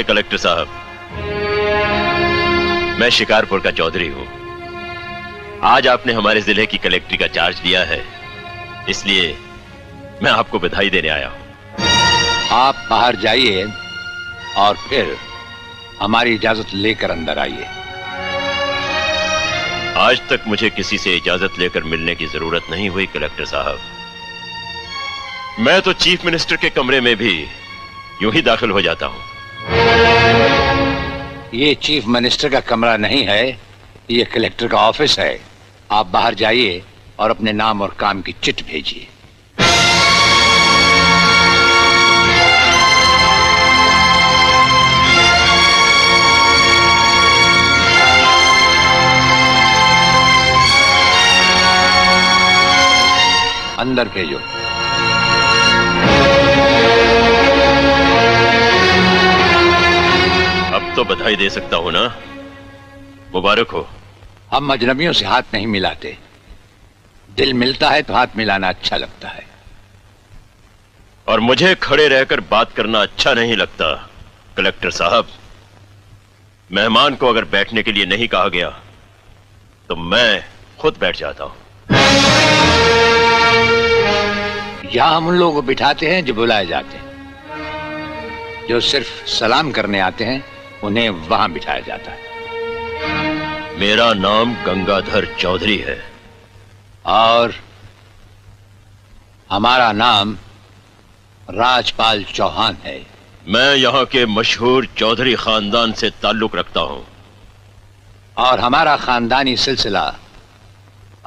नमस्ते कलेक्टर साहब, मैं शिकारपुर का चौधरी हूं। आज आपने हमारे जिले की कलेक्ट्री का चार्ज लिया है, इसलिए मैं आपको बधाई देने आया हूं। आप बाहर जाइए और फिर हमारी इजाजत लेकर अंदर आइए। आज तक मुझे किसी से इजाजत लेकर मिलने की जरूरत नहीं हुई कलेक्टर साहब। मैं तो चीफ मिनिस्टर के कमरे में भी यूं ही दाखिल हो जाता हूं। ये चीफ मिनिस्टर का कमरा नहीं है, ये कलेक्टर का ऑफिस है। आप बाहर जाइए और अपने नाम और काम की चिट भेजिए। अंदर भेजो। अब तो बधाई दे सकता हूं ना? मुबारक हो। हम अजनबियों से हाथ नहीं मिलाते। दिल मिलता है तो हाथ मिलाना अच्छा लगता है। और मुझे खड़े रहकर बात करना अच्छा नहीं लगता कलेक्टर साहब। मेहमान को अगर बैठने के लिए नहीं कहा गया तो मैं खुद बैठ जाता हूं। यहां हम उन लोगों को बिठाते हैं जो बुलाए जाते हैं। जो सिर्फ सलाम करने आते हैं उन्हें वहां बिठाया जाता है। मेरा नाम गंगाधर चौधरी है। और हमारा नाम राजपाल चौहान है। मैं यहाँ के मशहूर चौधरी खानदान से ताल्लुक रखता हूँ। और हमारा खानदानी सिलसिला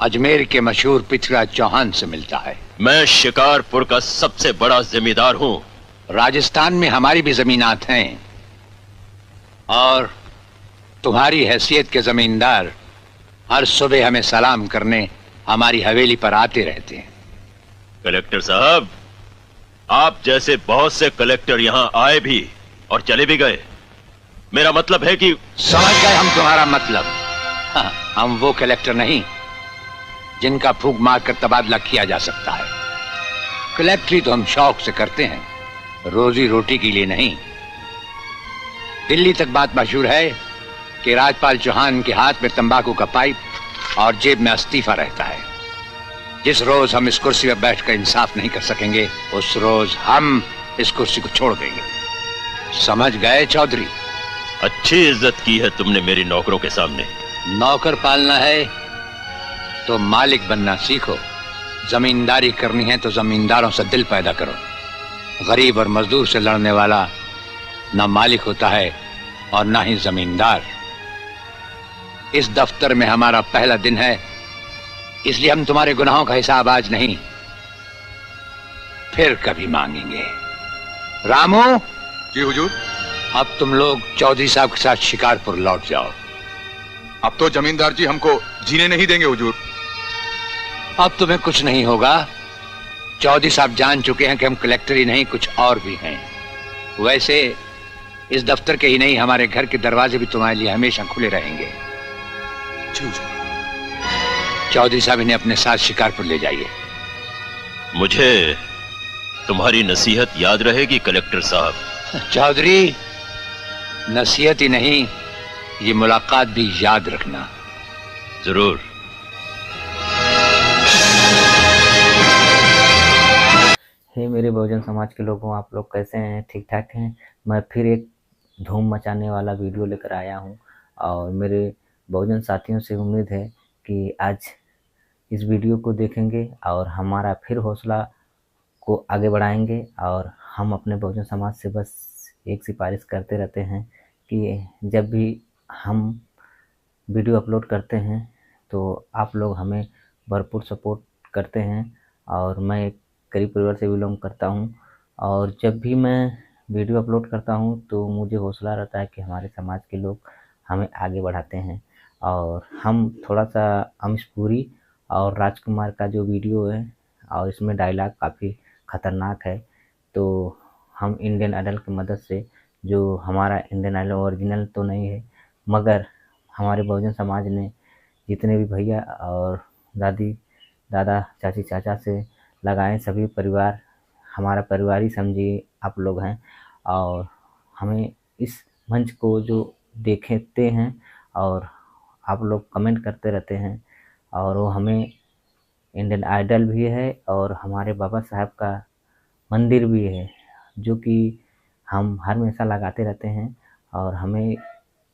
अजमेर के मशहूर पृथ्वीराज चौहान से मिलता है। मैं शिकारपुर का सबसे बड़ा जमींदार हूँ। राजस्थान में हमारी भी जमीनात हैं और तुम्हारी हैसियत के जमींदार हर सुबह हमें सलाम करने हमारी हवेली पर आते रहते हैं। कलेक्टर साहब, आप जैसे बहुत से कलेक्टर यहाँ आए भी और चले भी गए। मेरा मतलब है कि समझ गए हम तुम्हारा मतलब। हाँ, हम वो कलेक्टर नहीं जिनका फूंक मार कर तबादला किया जा सकता है। कलेक्टरी तो हम शौक से करते हैं, रोजी रोटी के लिए नहीं। दिल्ली तक बात मशहूर है कि राजपाल चौहान के हाथ में तंबाकू का पाइप और जेब में इस्तीफा रहता है। जिस रोज हम इस कुर्सी पर बैठकर इंसाफ नहीं कर सकेंगे उस रोज हम इस कुर्सी को छोड़ देंगे। समझ गए चौधरी? अच्छी इज्जत की है तुमने मेरी नौकरों के सामने। नौकर पालना है तो मालिक बनना सीखो। जमींदारी करनी है तो जमींदारों से दिल पैदा करो। गरीब और मजदूर से लड़ने वाला ना मालिक होता है और ना ही जमींदार। इस दफ्तर में हमारा पहला दिन है, इसलिए हम तुम्हारे गुनाहों का हिसाब आज नहीं फिर कभी मांगेंगे। रामू। जी हुजूर। अब तुम लोग चौधरी साहब के साथ शिकारपुर लौट जाओ। अब तो जमींदार जी हमको जीने नहीं देंगे हुजूर। अब तुम्हें कुछ नहीं होगा। चौधरी साहब जान चुके हैं कि हम कलेक्टर ही नहीं कुछ और भी हैं। वैसे इस दफ्तर के ही नहीं हमारे घर के दरवाजे भी तुम्हारे लिए हमेशा खुले रहेंगे। चौधरी साहब इन्हें अपने साथ शिकारपुर ले जाइए। मुझे तुम्हारी नसीहत याद रहेगी कलेक्टर साहब। चौधरी, नसीहत ही नहीं ये मुलाकात भी याद रखना। जरूर। हे मेरे बहुजन समाज के लोगों, आप लोग कैसे हैं? ठीक ठाक हैं? मैं फिर एक धूम मचाने वाला वीडियो लेकर आया हूं और मेरे बहुजन साथियों से उम्मीद है कि आज इस वीडियो को देखेंगे और हमारा फिर हौसला को आगे बढ़ाएंगे। और हम अपने बहुजन समाज से बस एक सिफारिश करते रहते हैं कि जब भी हम वीडियो अपलोड करते हैं तो आप लोग हमें भरपूर सपोर्ट करते हैं। और मैं एक गरीब परिवार से बिलोंग करता हूं और जब भी मैं वीडियो अपलोड करता हूं तो मुझे हौसला रहता है कि हमारे समाज के लोग हमें आगे बढ़ाते हैं। और हम थोड़ा सा अमीश पुरी और राजकुमार का जो वीडियो है और इसमें डायलॉग काफ़ी ख़तरनाक है, तो हम इंडियन आइडल की मदद से, जो हमारा इंडियन आइडल ओरिजिनल तो नहीं है मगर हमारे बहुजन समाज ने जितने भी भैया और दादी दादा चाची चाचा से लगाए सभी परिवार हमारा परिवार ही समझिए आप लोग हैं। और हमें इस मंच को जो देखते हैं और आप लोग कमेंट करते रहते हैं, और वो हमें इंडियन आइडल भी है और हमारे बाबा साहब का मंदिर भी है, जो कि हम हर हमेशा लगाते रहते हैं। और हमें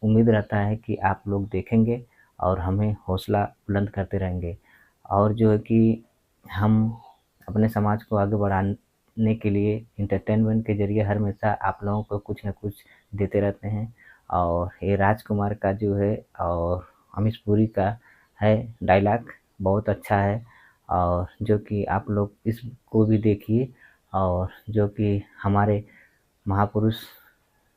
उम्मीद रहता है कि आप लोग देखेंगे और हमें हौसला बुलंद करते रहेंगे। और जो है कि हम अपने समाज को आगे बढ़ाने के लिए एंटरटेनमेंट के ज़रिए हर हमेशा आप लोगों को कुछ न कुछ देते रहते हैं। और ये राजकुमार का जो है और अमीश पुरी का है डायलॉग बहुत अच्छा है, और जो कि आप लोग इसको भी देखिए। और जो कि हमारे महापुरुष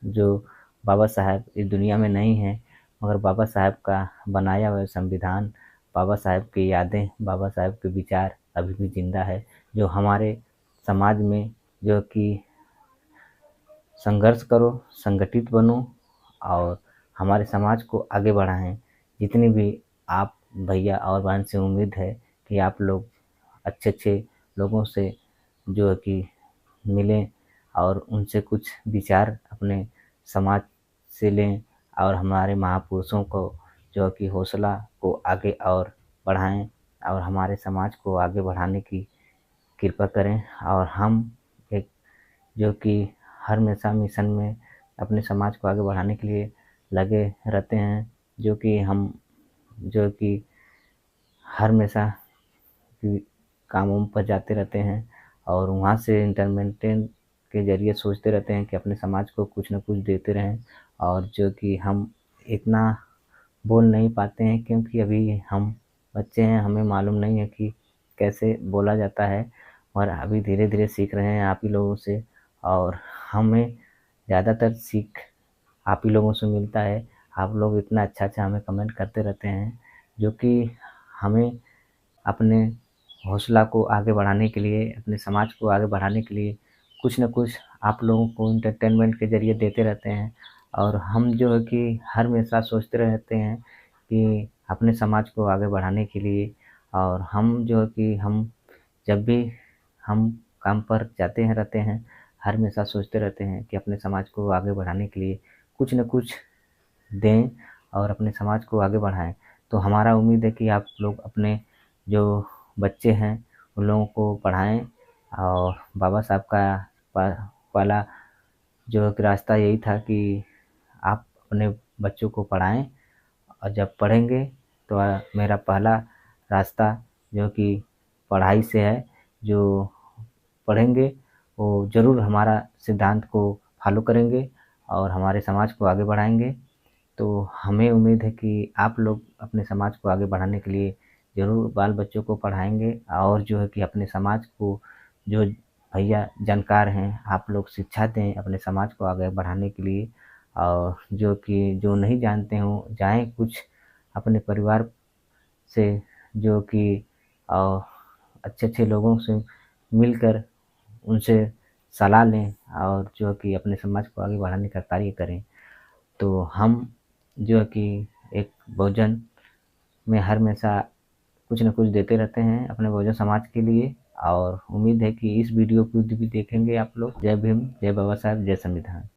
जो बाबा साहब इस दुनिया में नहीं हैं, मगर बाबा साहब का बनाया हुआ संविधान, बाबा साहब की यादें, बाबा साहब के विचार अभी भी ज़िंदा है, जो हमारे समाज में जो कि संघर्ष करो, संगठित बनो और हमारे समाज को आगे बढ़ाएं। जितनी भी आप भैया और बहन से उम्मीद है कि आप लोग अच्छे अच्छे लोगों से जो है कि मिलें और उनसे कुछ विचार अपने समाज से लें, और हमारे महापुरुषों को जो कि हौसला को आगे और बढ़ाएं और हमारे समाज को आगे बढ़ाने की कृपा करें। और हम एक जो कि हर हमेशा मिशन में अपने समाज को आगे बढ़ाने के लिए लगे रहते हैं, जो कि हम जो कि हर हमेशा कामों पर जाते रहते हैं और वहाँ से इंटरटेनमेंट के ज़रिए सोचते रहते हैं कि अपने समाज को कुछ न कुछ देते रहें। और जो कि हम इतना बोल नहीं पाते हैं क्योंकि अभी हम बच्चे हैं, हमें मालूम नहीं है कि कैसे बोला जाता है, और अभी धीरे धीरे सीख रहे हैं आप ही लोगों से। और हमें ज़्यादातर सीख आप ही लोगों से मिलता है। आप लोग इतना अच्छा अच्छा हमें कमेंट करते रहते हैं, जो कि हमें अपने हौसला को आगे बढ़ाने के लिए, अपने समाज को आगे बढ़ाने के लिए कुछ न कुछ आप लोगों को एंटरटेनमेंट के ज़रिए देते रहते हैं। और हम जो है कि हर हमेशा सोचते रहते हैं कि अपने समाज को आगे बढ़ाने के लिए, और हम जो है कि हम जब भी हम काम पर जाते हैं रहते हैं, हर हमेशा सोचते रहते हैं कि अपने समाज को आगे बढ़ाने के लिए कुछ न कुछ दें और अपने समाज को आगे बढ़ाएं। तो हमारा उम्मीद है कि आप लोग अपने जो बच्चे हैं उन लोगों को पढ़ाएं, और बाबा साहब का पहला जो एक रास्ता यही था कि आप अपने बच्चों को पढ़ाएं, और जब पढ़ेंगे तो मेरा पहला रास्ता जो कि पढ़ाई से है, जो पढ़ेंगे वो ज़रूर हमारा सिद्धांत को फॉलो करेंगे और हमारे समाज को आगे बढ़ाएंगे। तो हमें उम्मीद है कि आप लोग अपने समाज को आगे बढ़ाने के लिए ज़रूर बाल बच्चों को पढ़ाएंगे, और जो है कि अपने समाज को जो भैया जानकार हैं आप लोग शिक्षा दें अपने समाज को आगे बढ़ाने के लिए। और जो कि जो नहीं जानते हों जाएं कुछ अपने परिवार से जो कि अच्छे अच्छे लोगों से मिलकर उनसे सलाह लें और जो कि अपने समाज को आगे बढ़ाने का कार्य करें। तो हम जो है कि एक बहुजन में हर हमेशा कुछ न कुछ देते रहते हैं अपने बहुजन समाज के लिए, और उम्मीद है कि इस वीडियो को भी देखेंगे आप लोग। जय भीम, जय बाबा साहब, जय संविधान।